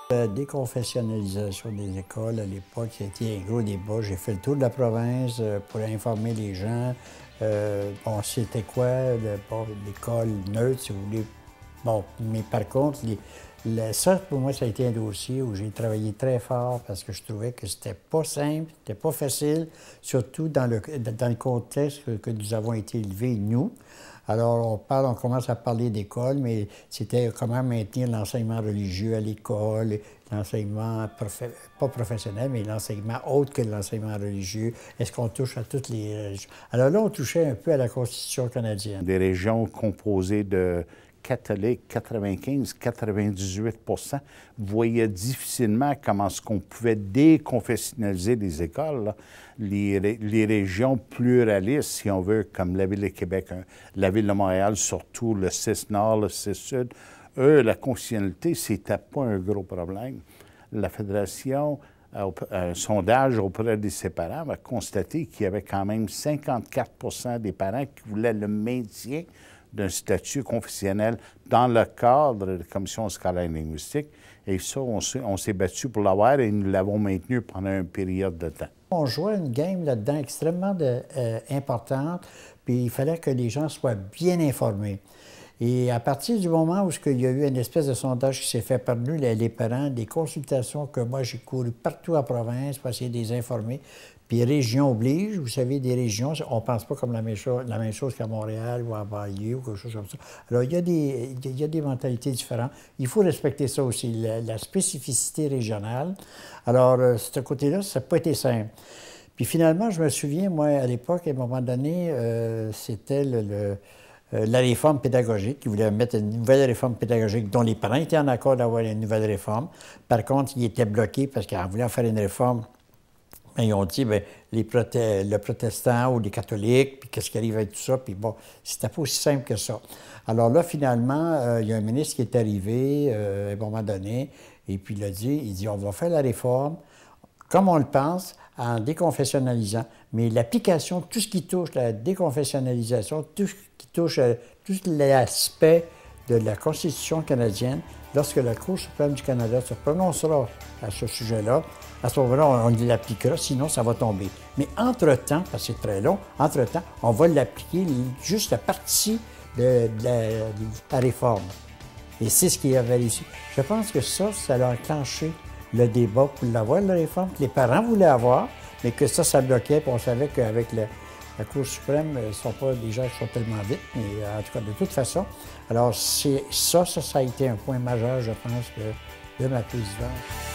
La déconfessionnalisation des écoles, à l'époque, ça a été un gros débat. J'ai fait le tour de la province pour informer les gens. Bon, c'était quoi l'école neutre, si vous voulez. Bon, mais par contre, ça, pour moi, ça a été un dossier où j'ai travaillé très fort parce que je trouvais que c'était pas simple, c'était pas facile, surtout dans le contexte que nous avons été élevés, nous. Alors, on commence à parler d'école, mais c'était comment maintenir l'enseignement religieux à l'école, l'enseignement, pas professionnel, mais l'enseignement autre que l'enseignement religieux. Est-ce qu'on touche à toutes les religions? Alors là, on touchait un peu à la Constitution canadienne. Des régions composées de catholiques, 95-98 voyaient difficilement comment est-ce qu'on pouvait déconfessionnaliser les écoles. Là. Les régions pluralistes, si on veut, comme la Ville de Québec, la Ville de Montréal, surtout le 6 Nord, le 6 Sud, eux, la confessionnalité, c'était pas un gros problème. La Fédération, un sondage auprès des parents a constaté qu'il y avait quand même 54 des parents qui voulaient le maintien d'un statut confessionnel dans le cadre de la Commission scolaire linguistique. Et ça, on s'est battu pour l'avoir et nous l'avons maintenu pendant une période de temps. On jouait une game là-dedans extrêmement importante, puis il fallait que les gens soient bien informés. Et à partir du moment où il y a eu une espèce de sondage qui s'est fait par nous, les parents, des consultations que moi j'ai courues partout en province pour essayer de les informer. Puis région oblige, vous savez, des régions, on ne pense pas comme la même chose qu'à Montréal ou à banlieue ou quelque chose comme ça. Alors, il y a des mentalités différentes. Il faut respecter ça aussi, la spécificité régionale. Alors, ce côté-là, ça n'a pas été simple. Puis finalement, je me souviens, moi, à l'époque, à un moment donné, c'était la réforme pédagogique. Ils voulaient mettre une nouvelle réforme pédagogique dont les parents étaient en accord d'avoir une nouvelle réforme. Par contre, ils étaient bloqués parce qu'en voulant faire une réforme, bien, ils ont dit, bien, le protestant ou les catholiques, puis qu'est-ce qui arrive avec tout ça, puis bon, c'était pas aussi simple que ça. Alors là, finalement, il y a un ministre qui est arrivé à un moment donné, et puis il dit, on va faire la réforme comme on le pense, en déconfessionnalisant. Mais l'application, tout ce qui touche à la déconfessionnalisation, tout ce qui touche à tout l'aspect de la Constitution canadienne, lorsque la Cour suprême du Canada se prononcera à ce sujet-là, à ce moment-là, on l'appliquera, sinon ça va tomber. Mais entre-temps, parce que c'est très long, entre-temps, on va l'appliquer juste la partie de la réforme. Et c'est ce qui avait réussi. Je pense que ça a enclenché le débat pour l'avoir, la réforme, que les parents voulaient avoir, mais que ça bloquait, puis on savait qu'avec la Cour suprême, les gens sont tellement vite, mais en tout cas, de toute façon. Alors, ça a été un point majeur, je pense, de ma présidence.